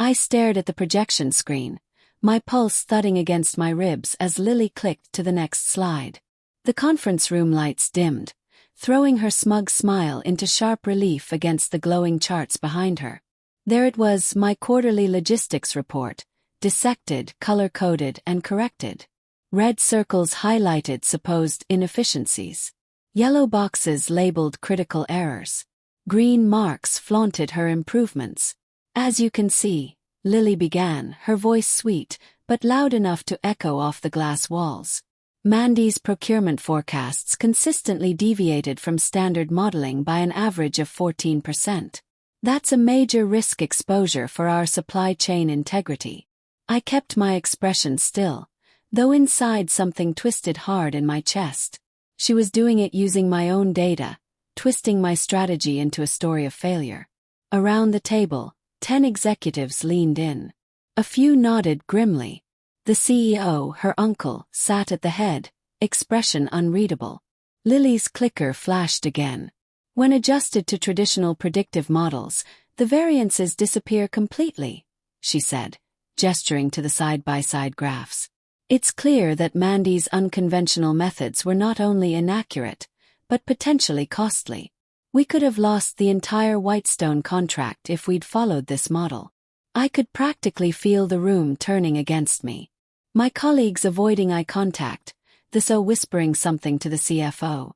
I stared at the projection screen, my pulse thudding against my ribs as Lily clicked to the next slide. The conference room lights dimmed, throwing her smug smile into sharp relief against the glowing charts behind her. There it was, my quarterly logistics report, dissected, color-coded, and corrected. Red circles highlighted supposed inefficiencies. Yellow boxes labeled critical errors. Green marks flaunted her improvements. As you can see, Lily began, her voice sweet, but loud enough to echo off the glass walls. Mandy's procurement forecasts consistently deviated from standard modeling by an average of 14%. That's a major risk exposure for our supply chain integrity. I kept my expression still, though inside something twisted hard in my chest. She was doing it using my own data, twisting my strategy into a story of failure. Around the table, 10 executives leaned in. A few nodded grimly. The CEO, her uncle, sat at the head, expression unreadable. Lily's clicker flashed again. When adjusted to traditional predictive models, the variances disappear completely, she said, gesturing to the side-by-side graphs. It's clear that Mandy's unconventional methods were not only inaccurate, but potentially costly. We could have lost the entire Whitestone contract if we'd followed this model. I could practically feel the room turning against me. My colleagues avoiding eye contact, the CEO whispering something to the CFO.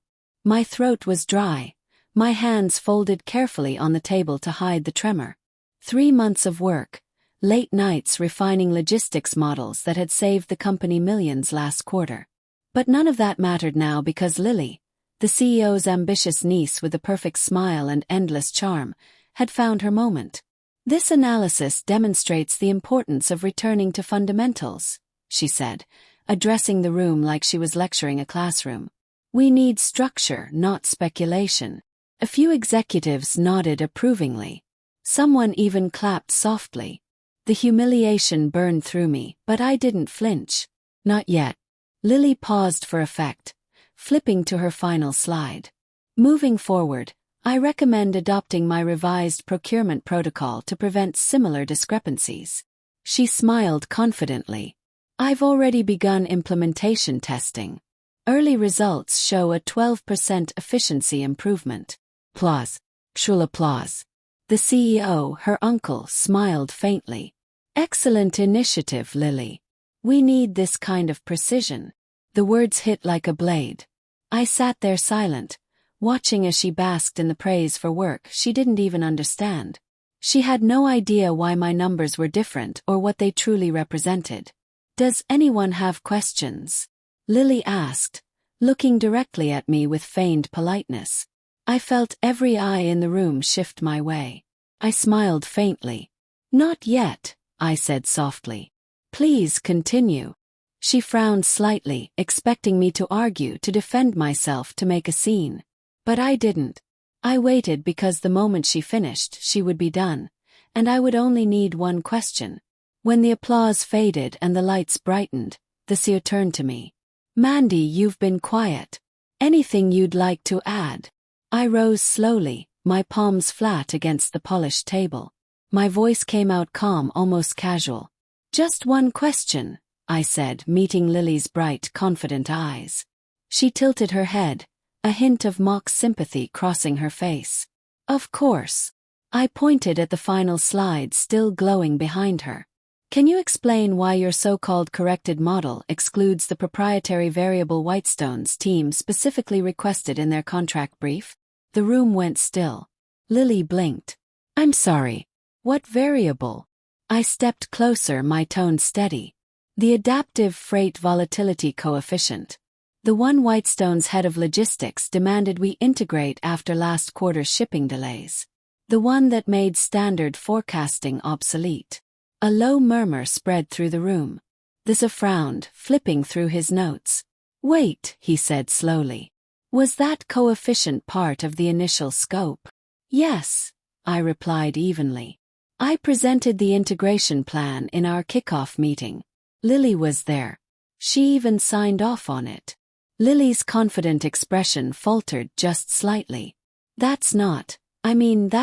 My throat was dry, my hands folded carefully on the table to hide the tremor. 3 months of work, late nights refining logistics models that had saved the company millions last quarter. But none of that mattered now because Lily, the CEO's ambitious niece with a perfect smile and endless charm, had found her moment. This analysis demonstrates the importance of returning to fundamentals, she said, addressing the room like she was lecturing a classroom. We need structure, not speculation. A few executives nodded approvingly. Someone even clapped softly. The humiliation burned through me, but I didn't flinch. Not yet. Lily paused for effect, flipping to her final slide. Moving forward, I recommend adopting my revised procurement protocol to prevent similar discrepancies. She smiled confidently. I've already begun implementation testing. Early results show a 12% efficiency improvement. Applause. Shrill applause. The CEO, her uncle, smiled faintly. Excellent initiative, Lily. We need this kind of precision. The words hit like a blade. I sat there silent, watching as she basked in the praise for work she didn't even understand. She had no idea why my numbers were different or what they truly represented. Does anyone have questions? Lily asked, looking directly at me with feigned politeness. I felt every eye in the room shift my way. I smiled faintly. Not yet, I said softly. Please continue. She frowned slightly, expecting me to argue, to defend myself, to make a scene. But I didn't. I waited because the moment she finished, she would be done, and I would only need one question. When the applause faded and the lights brightened, the CEO turned to me. Mandy, you've been quiet. Anything you'd like to add? I rose slowly, my palms flat against the polished table. My voice came out calm, almost casual. Just one question, I said, meeting Lily's bright, confident eyes. She tilted her head, a hint of mock sympathy crossing her face. Of course. I pointed at the final slide still glowing behind her. Can you explain why your so-called corrected model excludes the proprietary variable Whitestone's team specifically requested in their contract brief? The room went still. Lily blinked. I'm sorry. What variable? I stepped closer, my tone steady. The adaptive freight volatility coefficient. The one Whitestone's head of logistics demanded we integrate after last quarter's shipping delays. The one that made standard forecasting obsolete. A low murmur spread through the room. The CEO frowned, flipping through his notes. Wait, he said slowly. Was that coefficient part of the initial scope? Yes, I replied evenly. I presented the integration plan in our kickoff meeting. Lily was there. She even signed off on it. Lily's confident expression faltered just slightly. That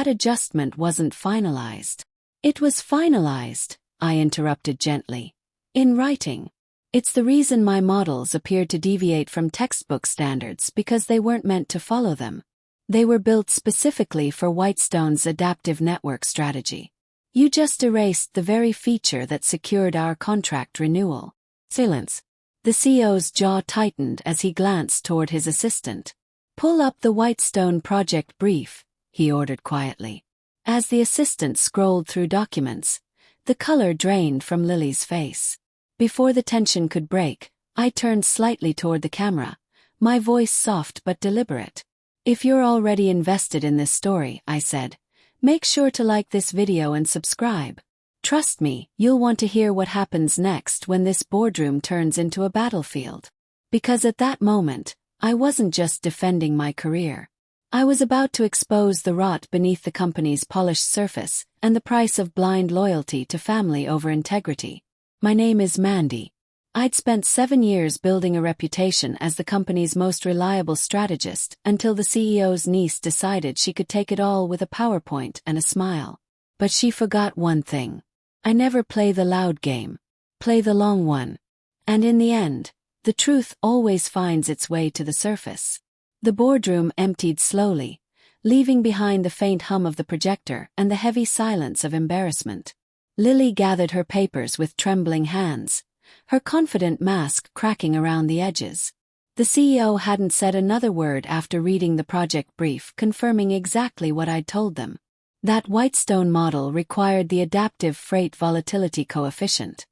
adjustment wasn't finalized. It was finalized, I interrupted gently. In writing. It's the reason my models appeared to deviate from textbook standards because they weren't meant to follow them. They were built specifically for Whitestone's adaptive network strategy. You just erased the very feature that secured our contract renewal. Silence. The CEO's jaw tightened as he glanced toward his assistant. Pull up the Whitestone project brief, he ordered quietly. As the assistant scrolled through documents, the color drained from Lily's face. Before the tension could break, I turned slightly toward the camera, my voice soft but deliberate. If you're already invested in this story, I said, make sure to like this video and subscribe. Trust me, you'll want to hear what happens next when this boardroom turns into a battlefield. Because at that moment, I wasn't just defending my career. I was about to expose the rot beneath the company's polished surface and the price of blind loyalty to family over integrity. My name is Mandy. I'd spent 7 years building a reputation as the company's most reliable strategist until the CEO's niece decided she could take it all with a PowerPoint and a smile. But she forgot one thing. I never play the loud game. Play the long one. And in the end, the truth always finds its way to the surface. The boardroom emptied slowly, leaving behind the faint hum of the projector and the heavy silence of embarrassment. Lily gathered her papers with trembling hands, her confident mask cracking around the edges. The CEO hadn't said another word after reading the project brief, confirming exactly what I'd told them. That Whitestone model required the adaptive freight volatility coefficient.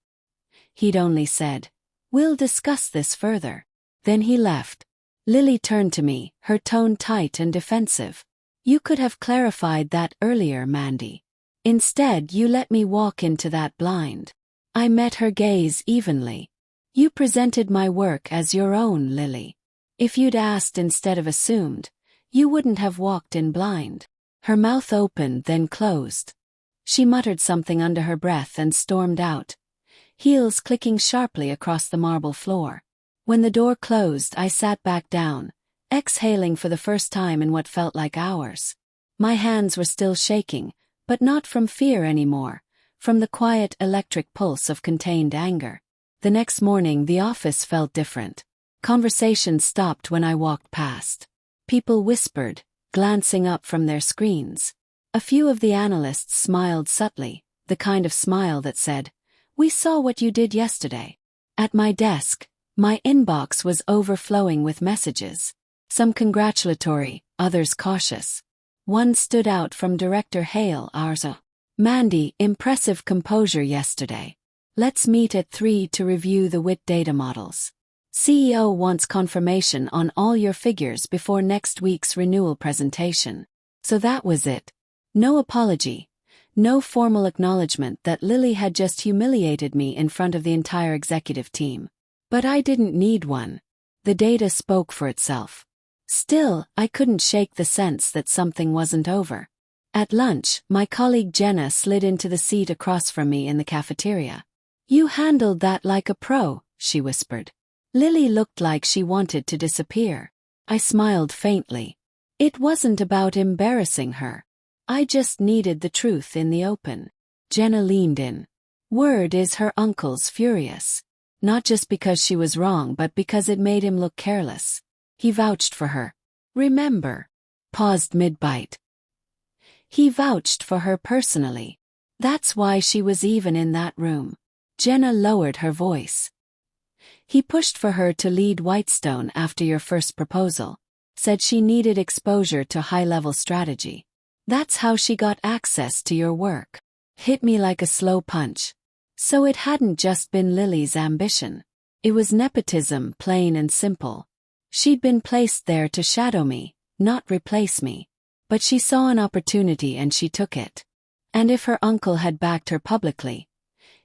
He'd only said, "We'll discuss this further." Then he left. Lily turned to me, her tone tight and defensive. "You could have clarified that earlier, Mandy. Instead, you let me walk into that blind." I met her gaze evenly. "You presented my work as your own, Lily. If you'd asked instead of assumed, you wouldn't have walked in blind." Her mouth opened then closed. She muttered something under her breath and stormed out, heels clicking sharply across the marble floor. When the door closed, I sat back down, exhaling for the first time in what felt like hours. My hands were still shaking, but not from fear anymore. From the quiet electric pulse of contained anger. The next morning the office felt different. Conversations stopped when I walked past. People whispered, glancing up from their screens. A few of the analysts smiled subtly, the kind of smile that said, "We saw what you did yesterday." At my desk, my inbox was overflowing with messages. Some congratulatory, others cautious. One stood out from Director Hale Arza. "Mandy, impressive composure yesterday. Let's meet at 3 to review the WIT data models. CEO wants confirmation on all your figures before next week's renewal presentation." So that was it. No apology. No formal acknowledgement that Lily had just humiliated me in front of the entire executive team. But I didn't need one. The data spoke for itself. Still, I couldn't shake the sense that something wasn't over. At lunch, my colleague Jenna slid into the seat across from me in the cafeteria. "You handled that like a pro," she whispered. Lily looked like she wanted to disappear. I smiled faintly. It wasn't about embarrassing her. I just needed the truth in the open. Jenna leaned in. "Word is her uncle's furious. Not just because she was wrong but because it made him look careless. He vouched for her. Remember." Paused mid-bite. "He vouched for her personally. That's why she was even in that room." Jenna lowered her voice. "He pushed for her to lead Whitestone after your first proposal. Said she needed exposure to high-level strategy. That's how she got access to your work." Hit me like a slow punch. So it hadn't just been Lily's ambition. It was nepotism, plain and simple. She'd been placed there to shadow me, not replace me. But she saw an opportunity and she took it. And if her uncle had backed her publicly,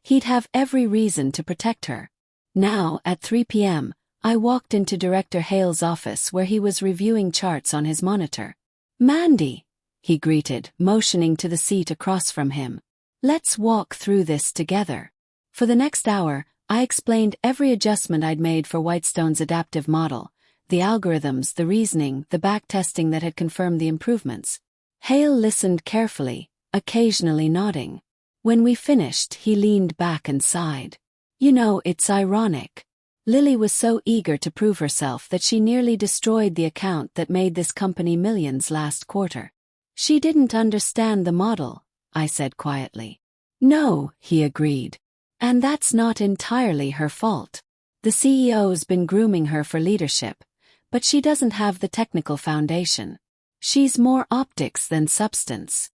he'd have every reason to protect her. Now, at 3 p.m., I walked into Director Hale's office where he was reviewing charts on his monitor. "Mandy," he greeted, motioning to the seat across from him. "Let's walk through this together." For the next hour, I explained every adjustment I'd made for Whitestone's adaptive model. The algorithms, the reasoning, the backtesting that had confirmed the improvements. Hale listened carefully, occasionally nodding. When we finished, he leaned back and sighed. You know, it's ironic. Lily was so eager to prove herself that she nearly destroyed the account that made this company millions last quarter. She didn't understand the model, I said quietly. No, he agreed. And that's not entirely her fault. The CEO's been grooming her for leadership, but she doesn't have the technical foundation. She's more optics than substance.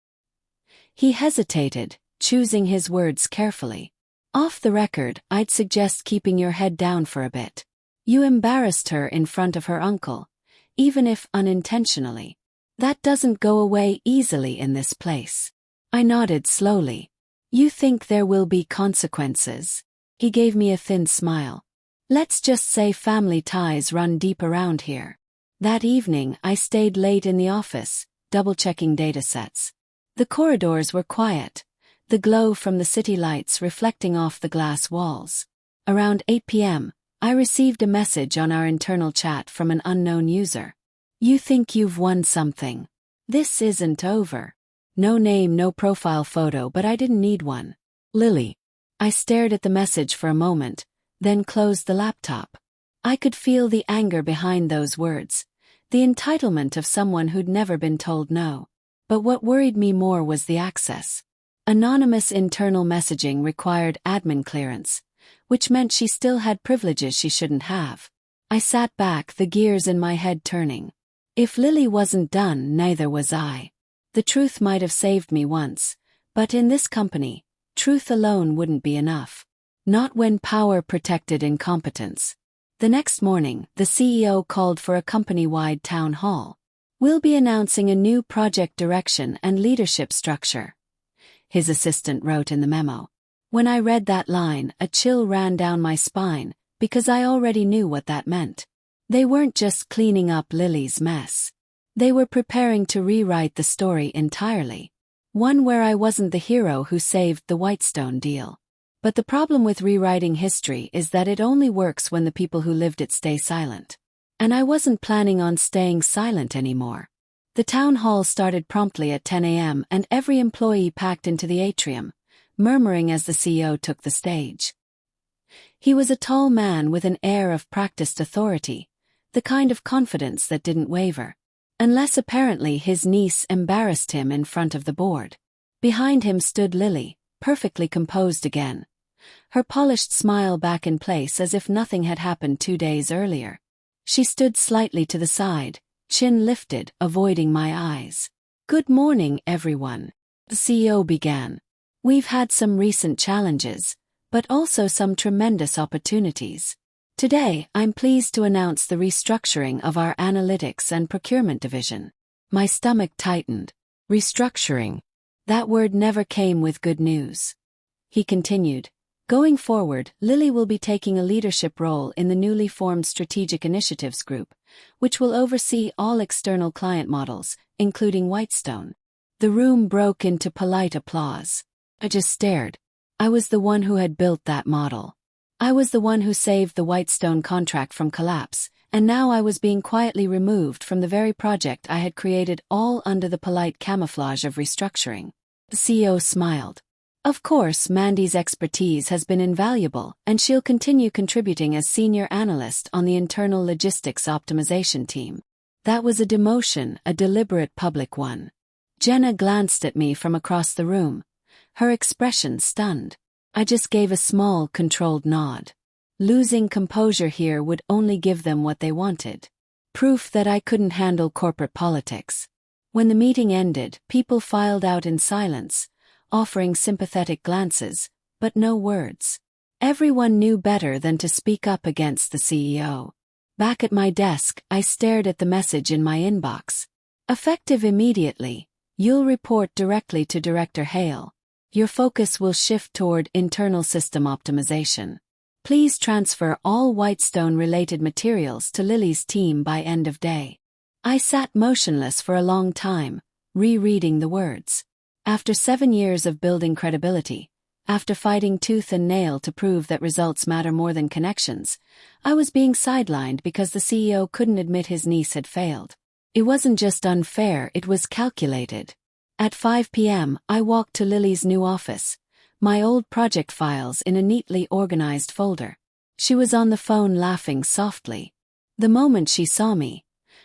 He hesitated, choosing his words carefully. Off the record, I'd suggest keeping your head down for a bit. You embarrassed her in front of her uncle, even if unintentionally. That doesn't go away easily in this place. I nodded slowly. You think there will be consequences? He gave me a thin smile. Let's just say family ties run deep around here. That evening, I stayed late in the office, double-checking datasets. The corridors were quiet, the glow from the city lights reflecting off the glass walls. Around 8 p.m., I received a message on our internal chat from an unknown user. You think you've won something. This isn't over. No name, no profile photo, but I didn't need one. Lily. I stared at the message for a moment, then closed the laptop. I could feel the anger behind those words, the entitlement of someone who'd never been told no. But what worried me more was the access. Anonymous internal messaging required admin clearance, which meant she still had privileges she shouldn't have. I sat back, the gears in my head turning. If Lily wasn't done, neither was I. The truth might have saved me once, but in this company, truth alone wouldn't be enough. Not when power protected incompetence. The next morning, the CEO called for a company-wide town hall. We'll be announcing a new project direction and leadership structure, his assistant wrote in the memo. When I read that line, a chill ran down my spine, because I already knew what that meant. They weren't just cleaning up Lily's mess. They were preparing to rewrite the story entirely. One where I wasn't the hero who saved the Whitestone deal. But the problem with rewriting history is that it only works when the people who lived it stay silent. And I wasn't planning on staying silent anymore. The town hall started promptly at 10 a.m. and every employee packed into the atrium, murmuring as the CEO took the stage. He was a tall man with an air of practiced authority, the kind of confidence that didn't waver. Unless apparently his niece embarrassed him in front of the board. Behind him stood Lily, perfectly composed again, her polished smile back in place as if nothing had happened 2 days earlier. She stood slightly to the side, chin lifted, avoiding my eyes. Good morning, everyone, the CEO began. We've had some recent challenges, but also some tremendous opportunities. Today, I'm pleased to announce the restructuring of our analytics and procurement division. My stomach tightened. Restructuring. That word never came with good news. He continued. Going forward, Lily will be taking a leadership role in the newly formed Strategic Initiatives Group, which will oversee all external client models, including Whitestone. The room broke into polite applause. I just stared. I was the one who had built that model. I was the one who saved the Whitestone contract from collapse, and now I was being quietly removed from the very project I had created, all under the polite camouflage of restructuring. The CEO smiled. Of course, Mandy's expertise has been invaluable, and she'll continue contributing as senior analyst on the internal logistics optimization team. That was a demotion, a deliberate public one. Jenna glanced at me from across the room, her expression stunned. I just gave a small, controlled nod. Losing composure here would only give them what they wanted. Proof that I couldn't handle corporate politics. When the meeting ended, people filed out in silence, offering sympathetic glances, but no words. Everyone knew better than to speak up against the CEO. Back at my desk, I stared at the message in my inbox. Effective immediately, you'll report directly to Director Hale. Your focus will shift toward internal system optimization. Please transfer all Whitestone-related materials to Lily's team by end of day. I sat motionless for a long time, rereading the words. After 7 years of building credibility, after fighting tooth and nail to prove that results matter more than connections, I was being sidelined because the CEO couldn't admit his niece had failed. It wasn't just unfair, it was calculated. At 5 p.m., I walked to Lily's new office, my old project files in a neatly organized folder. She was on the phone laughing softly. The moment she saw me,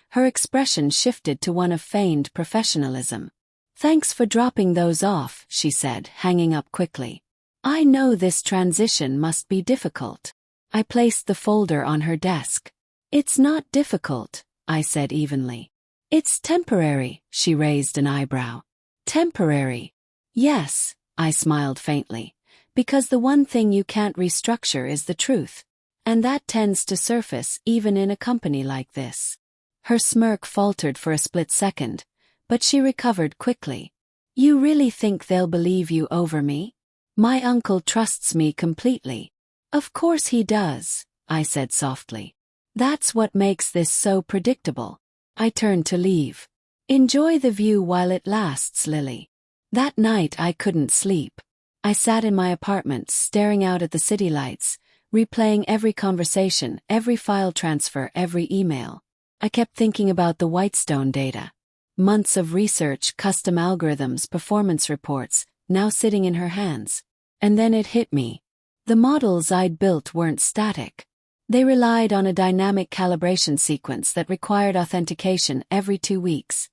her expression shifted to one of feigned professionalism. "Thanks for dropping those off," she said, hanging up quickly. "I know this transition must be difficult." I placed the folder on her desk. "It's not difficult," I said evenly. "It's temporary," she raised an eyebrow. "Temporary?" "Yes," I smiled faintly, "because the one thing you can't restructure is the truth. And that tends to surface even in a company like this." Her smirk faltered for a split second, but she recovered quickly. "You really think they'll believe you over me? My uncle trusts me completely." "Of course he does," I said softly. "That's what makes this so predictable." I turned to leave. "Enjoy the view while it lasts, Lily." That night I couldn't sleep. I sat in my apartment staring out at the city lights, replaying every conversation, every file transfer, every email. I kept thinking about the Whitestone data. Months of research, custom algorithms, performance reports, now sitting in her hands. And then it hit me. The models I'd built weren't static. They relied on a dynamic calibration sequence that required authentication every 2 weeks,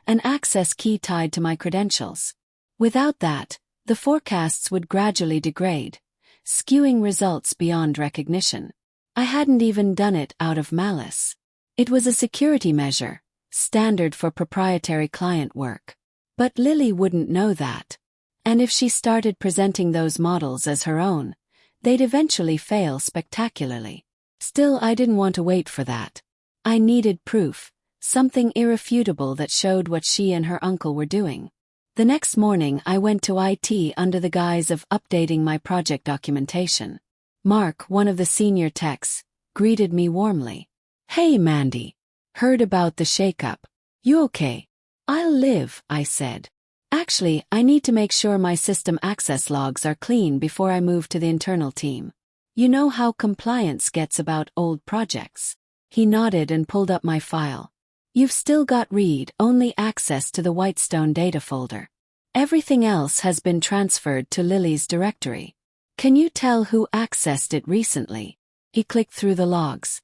an access key tied to my credentials. Without that, the forecasts would gradually degrade, skewing results beyond recognition. I hadn't even done it out of malice. It was a security measure, standard for proprietary client work. But Lily wouldn't know that. And if she started presenting those models as her own, they'd eventually fail spectacularly. Still, I didn't want to wait for that. I needed proof, something irrefutable that showed what she and her uncle were doing. The next morning I went to IT under the guise of updating my project documentation. Mark, one of the senior techs, greeted me warmly. "Hey Mandy. Heard about the shakeup. You okay?" "I'll live," I said. "Actually, I need to make sure my system access logs are clean before I move to the internal team. You know how compliance gets about old projects." He nodded and pulled up my file. "You've still got read-only access to the Whitestone data folder. Everything else has been transferred to Lily's directory. Can you tell who accessed it recently?" He clicked through the logs.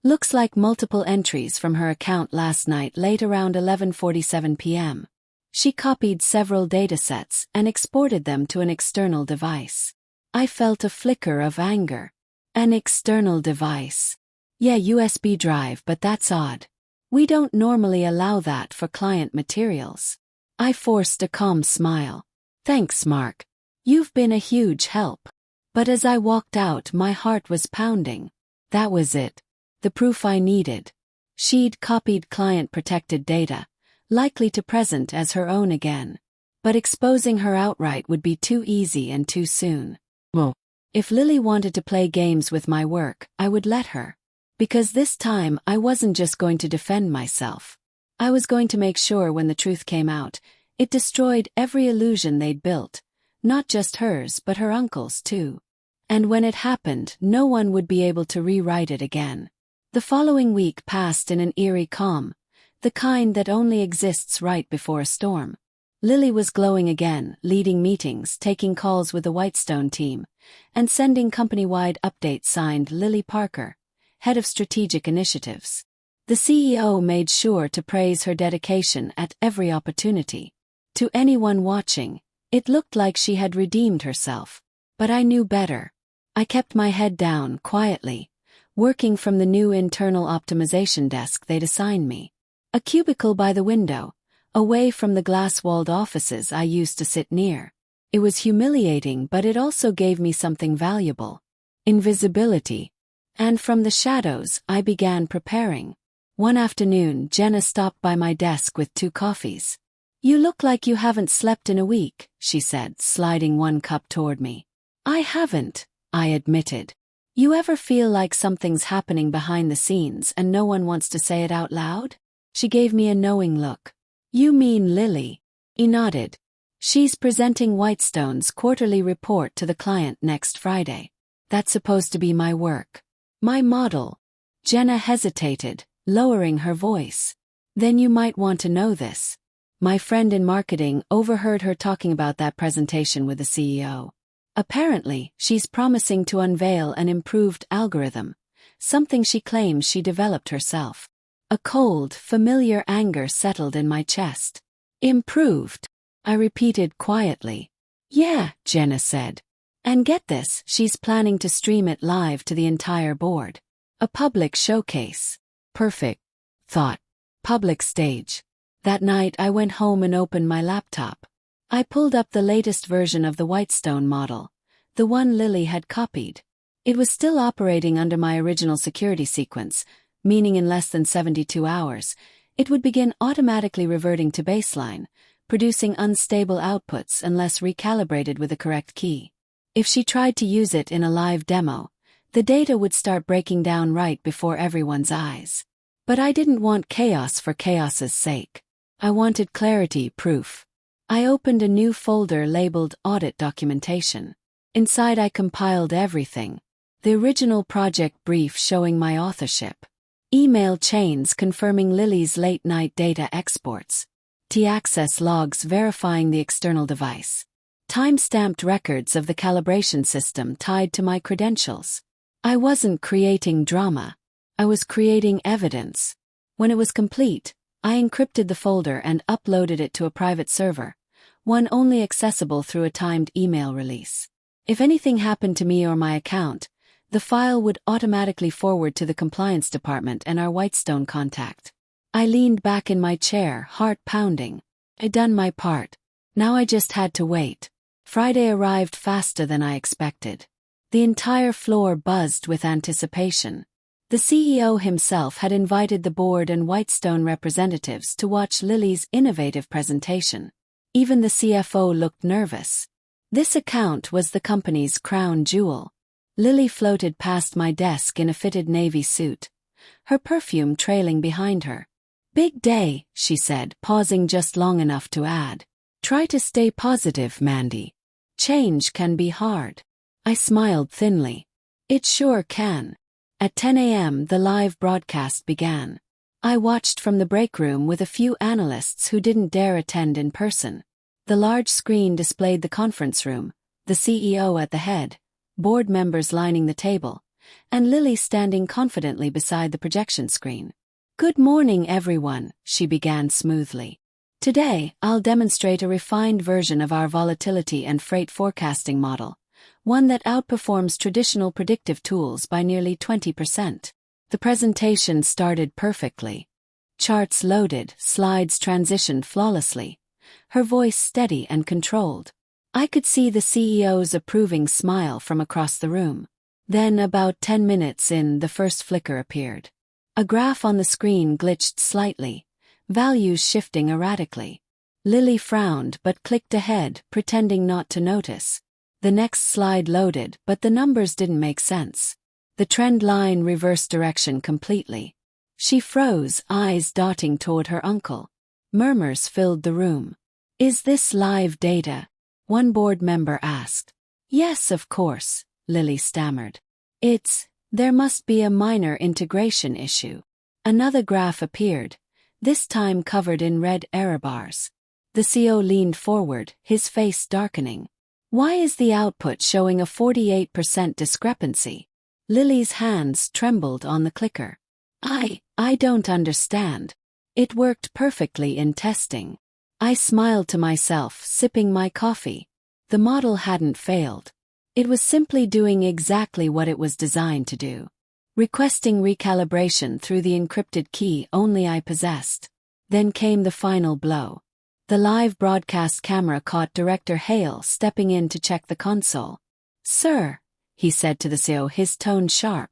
Looks like multiple entries from her account last night late around 11:47 p.m. She copied several datasets and exported them to an external device. I felt a flicker of anger. An external device. Yeah, USB drive, but that's odd. We don't normally allow that for client materials. I forced a calm smile. "Thanks, Mark. You've been a huge help." But as I walked out, my heart was pounding. That was it. The proof I needed. She'd copied client-protected data, likely to present as her own again. But exposing her outright would be too easy and too soon. Well, if Lily wanted to play games with my work, I would let her. Because this time I wasn't just going to defend myself. I was going to make sure when the truth came out, it destroyed every illusion they'd built, not just hers but her uncle's too. And when it happened, no one would be able to rewrite it again. The following week passed in an eerie calm, the kind that only exists right before a storm. Lily was glowing again, leading meetings, taking calls with the Whitestone team, and sending company-wide updates signed Lily Parker, head of strategic initiatives. The CEO made sure to praise her dedication at every opportunity. To anyone watching, it looked like she had redeemed herself. But I knew better. I kept my head down, quietly, working from the new internal optimization desk they'd assigned me. A cubicle by the window, away from the glass-walled offices I used to sit near. It was humiliating, but it also gave me something valuable. Invisibility. And from the shadows, I began preparing. One afternoon, Jenna stopped by my desk with 2 coffees. "You look like you haven't slept in a week," she said, sliding 1 cup toward me. "I haven't," I admitted. "You ever feel like something's happening behind the scenes and no one wants to say it out loud?" She gave me a knowing look. "You mean Lily?" He nodded. "She's presenting Whitestone's quarterly report to the client next Friday. That's supposed to be my work. My model." Jenna hesitated, lowering her voice. "Then you might want to know this. My friend in marketing overheard her talking about that presentation with the CEO. Apparently, she's promising to unveil an improved algorithm, something she claims she developed herself. A cold, familiar anger settled in my chest. Improved? I repeated quietly. Yeah, Jenna said. And get this, she's planning to stream it live to the entire board. A public showcase. Perfect. Thought. Public stage. That night I went home and opened my laptop. I pulled up the latest version of the Whitestone model, the one Lily had copied. It was still operating under my original security sequence, meaning in less than 72 hours, it would begin automatically reverting to baseline, producing unstable outputs unless recalibrated with the correct key. If she tried to use it in a live demo, the data would start breaking down right before everyone's eyes. But I didn't want chaos for chaos's sake. I wanted clarity proof. I opened a new folder labeled Audit Documentation. Inside I compiled everything. The original project brief showing my authorship. Email chains confirming Lily's late-night data exports. T-access logs verifying the external device. Time-stamped records of the calibration system tied to my credentials. I wasn't creating drama. I was creating evidence. When it was complete, I encrypted the folder and uploaded it to a private server, one only accessible through a timed email release. If anything happened to me or my account, the file would automatically forward to the compliance department and our Whitestone contact. I leaned back in my chair, heart pounding. I'd done my part. Now I just had to wait. Friday arrived faster than I expected. The entire floor buzzed with anticipation. The CEO himself had invited the board and Whitestone representatives to watch Lily's innovative presentation. Even the CFO looked nervous. This account was the company's crown jewel. Lily floated past my desk in a fitted navy suit, her perfume trailing behind her. Big day, she said, pausing just long enough to add. Try to stay positive, Mandy. Change can be hard. I smiled thinly. It sure can. At 10 a.m. the live broadcast began. I watched from the break room with a few analysts who didn't dare attend in person. The large screen displayed the conference room, the CEO at the head, board members lining the table, and Lily standing confidently beside the projection screen. Good morning, everyone, she began smoothly. Today, I'll demonstrate a refined version of our volatility and freight forecasting model, one that outperforms traditional predictive tools by nearly 20%. The presentation started perfectly. Charts loaded, slides transitioned flawlessly, her voice steady and controlled. I could see the CEO's approving smile from across the room. Then, about 10 minutes in, the first flicker appeared. A graph on the screen glitched slightly, values shifting erratically. Lily frowned but clicked ahead, pretending not to notice. The next slide loaded, but the numbers didn't make sense. The trend line reversed direction completely. She froze, eyes darting toward her uncle. Murmurs filled the room. Is this live data? One board member asked. Yes, of course, Lily stammered. There must be a minor integration issue. Another graph appeared, this time covered in red error bars. The CEO leaned forward, his face darkening. Why is the output showing a 48% discrepancy? Lily's hands trembled on the clicker. I don't understand. It worked perfectly in testing. I smiled to myself, sipping my coffee. The model hadn't failed. It was simply doing exactly what it was designed to do. Requesting recalibration through the encrypted key only I possessed. Then came the final blow. The live broadcast camera caught Director Hale stepping in to check the console. Sir, he said to the CEO, his tone sharp.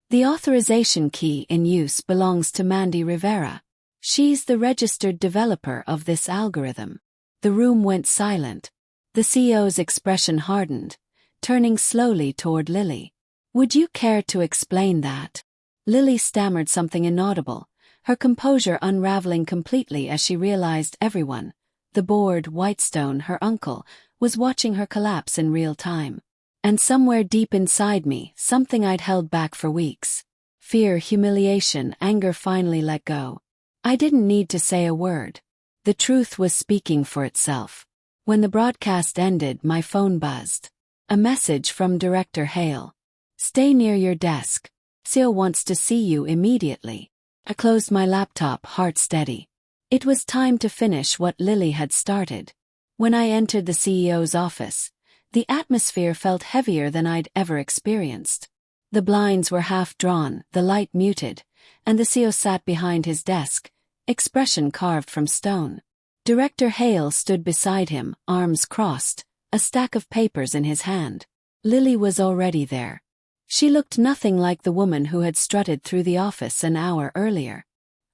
The authorization key in use belongs to Mandy Rivera. She's the registered developer of this algorithm. The room went silent. The CEO's expression hardened, turning slowly toward Lily. Would you care to explain that? Lily stammered something inaudible, her composure unraveling completely as she realized everyone, the board, Whitestone, her uncle, was watching her collapse in real time. And somewhere deep inside me, something I'd held back for weeks. Fear, humiliation, anger finally let go. I didn't need to say a word. The truth was speaking for itself. When the broadcast ended, my phone buzzed. A message from Director Hale. "Stay near your desk. CEO wants to see you immediately." I closed my laptop, heart steady. It was time to finish what Lily had started. When I entered the CEO's office, the atmosphere felt heavier than I'd ever experienced. The blinds were half drawn, the light muted, and the CEO sat behind his desk, expression carved from stone. Director Hale stood beside him, arms crossed, a stack of papers in his hand. Lily was already there. She looked nothing like the woman who had strutted through the office an hour earlier.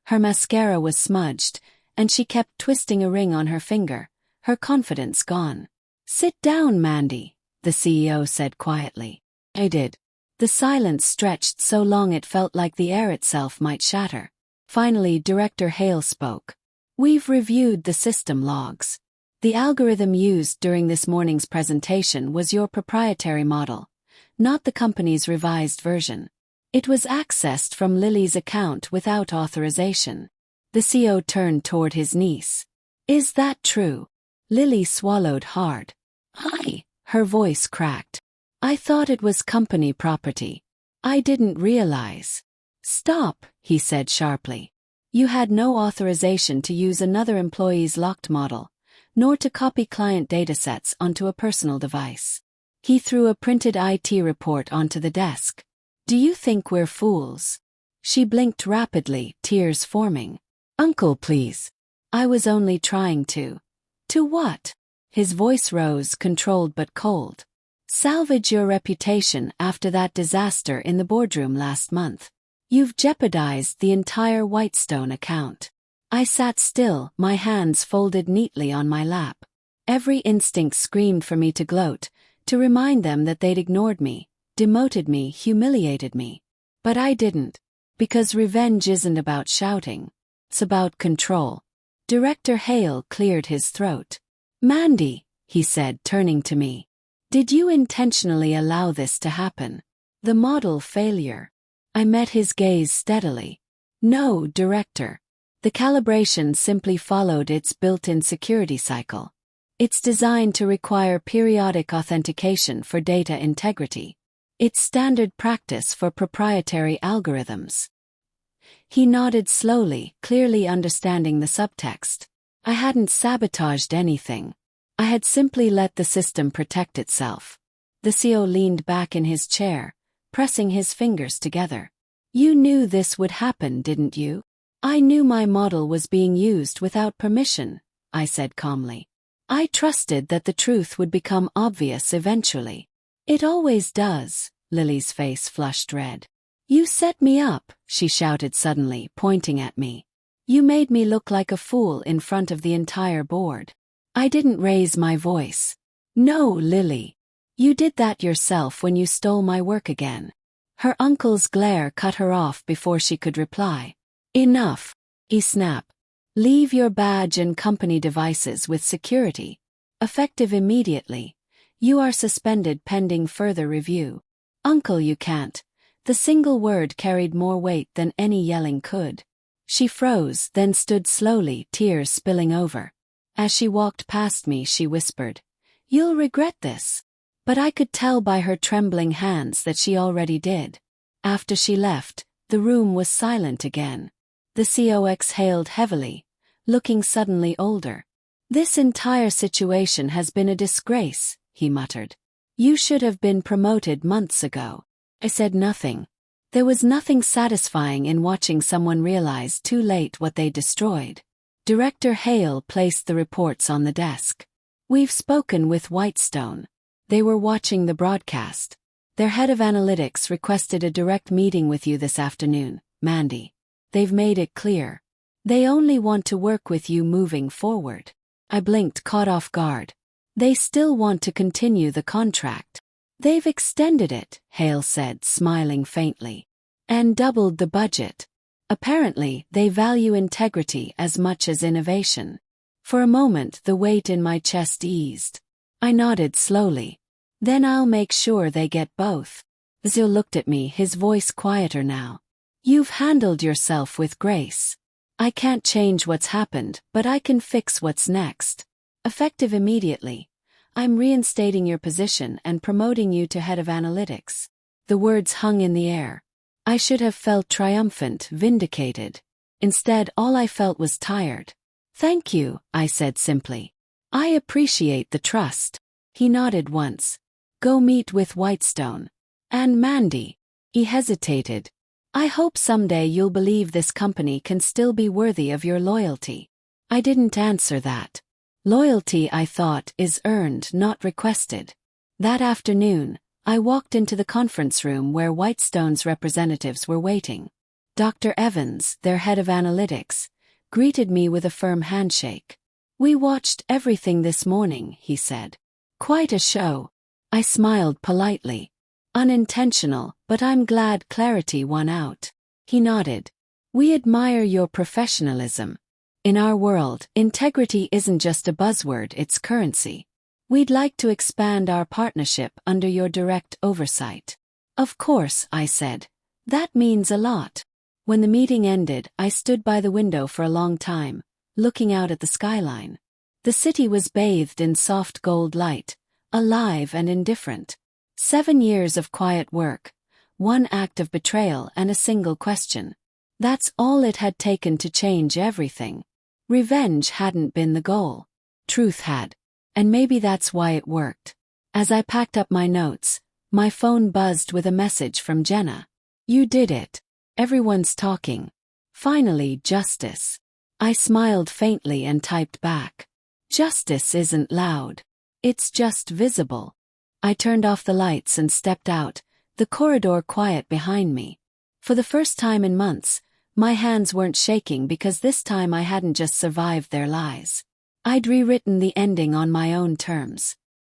Her mascara was smudged, and she kept twisting a ring on her finger, her confidence gone. "Sit down, Mandy," the CEO said quietly. I did. The silence stretched so long it felt like the air itself might shatter. Finally, Director Hale spoke. "We've reviewed the system logs. The algorithm used during this morning's presentation was your proprietary model, not the company's revised version. It was accessed from Lily's account without authorization." The CEO turned toward his niece. "Is that true?" Lily swallowed hard. "Hi," her voice cracked. "I thought it was company property. I didn't realize." "Stop," he said sharply. "You had no authorization to use another employee's locked model, nor to copy client datasets onto a personal device." He threw a printed IT report onto the desk. "Do you think we're fools?" She blinked rapidly, tears forming. "Uncle, please. I was only trying to." "To what?" His voice rose, controlled but cold. "Salvage your reputation after that disaster in the boardroom last month. You've jeopardized the entire Whitestone account." I sat still, my hands folded neatly on my lap. Every instinct screamed for me to gloat, to remind them that they'd ignored me, demoted me, humiliated me. But I didn't. Because revenge isn't about shouting. It's about control. Director Hale cleared his throat. "Mandy," he said, turning to me. "Did you intentionally allow this to happen? The model failure?" I met his gaze steadily. "No, Director. The calibration simply followed its built-in security cycle. It's designed to require periodic authentication for data integrity. It's standard practice for proprietary algorithms." He nodded slowly, clearly understanding the subtext. I hadn't sabotaged anything. I had simply let the system protect itself. The CEO leaned back in his chair, pressing his fingers together. "You knew this would happen, didn't you?" "I knew my model was being used without permission," I said calmly. "I trusted that the truth would become obvious eventually." "It always does." Lily's face flushed red. "You set me up," she shouted suddenly, pointing at me. "You made me look like a fool in front of the entire board." I didn't raise my voice. "No, Lily. You did that yourself when you stole my work again." Her uncle's glare cut her off before she could reply. "Enough," he snapped. "Leave your badge and company devices with security. Effective immediately. You are suspended pending further review." "Uncle, you can't." The single word carried more weight than any yelling could. She froze, then stood slowly, tears spilling over. As she walked past me, she whispered, "You'll regret this." But I could tell by her trembling hands that she already did. After she left, the room was silent again. The CEO exhaled heavily, looking suddenly older. "This entire situation has been a disgrace," he muttered. "You should have been promoted months ago." I said nothing. There was nothing satisfying in watching someone realize too late what they destroyed. Director Hale placed the reports on the desk. "We've spoken with Whitestone. They were watching the broadcast. Their head of analytics requested a direct meeting with you this afternoon, Mandy. They've made it clear. They only want to work with you moving forward." I blinked, caught off guard. "They still want to continue the contract." "They've extended it," Hale said, smiling faintly. "And doubled the budget. Apparently, they value integrity as much as innovation." For a moment, the weight in my chest eased. I nodded slowly. "Then I'll make sure they get both." Zil looked at me, his voice quieter now. "You've handled yourself with grace. I can't change what's happened, but I can fix what's next. Effective immediately. I'm reinstating your position and promoting you to head of analytics. The words hung in the air. I should have felt triumphant, vindicated. Instead, all I felt was tired. Thank you, I said simply. I appreciate the trust. He nodded once. Go meet with Whitestone. And Mandy. He hesitated. I hope someday you'll believe this company can still be worthy of your loyalty. I didn't answer that. Loyalty, I thought, is earned, not requested. That afternoon, I walked into the conference room where Whitestone's representatives were waiting. Dr. Evans, their head of analytics, greeted me with a firm handshake. We watched everything this morning, he said. Quite a show. I smiled politely. Unintentional, but I'm glad clarity won out. He nodded. We admire your professionalism. In our world, integrity isn't just a buzzword, it's currency. We'd like to expand our partnership under your direct oversight. Of course, I said. That means a lot. When the meeting ended, I stood by the window for a long time, looking out at the skyline. The city was bathed in soft gold light, alive and indifferent. 7 years of quiet work, 1 act of betrayal and a single question. That's all it had taken to change everything. Revenge hadn't been the goal. Truth had. And maybe that's why it worked. As I packed up my notes, my phone buzzed with a message from Jenna. You did it. Everyone's talking. Finally, justice. I smiled faintly and typed back. Justice isn't loud. It's just visible. I turned off the lights and stepped out, the corridor quiet behind me. For the first time in months, my hands weren't shaking because this time I hadn't just survived their lies. I'd rewritten the ending on my own terms.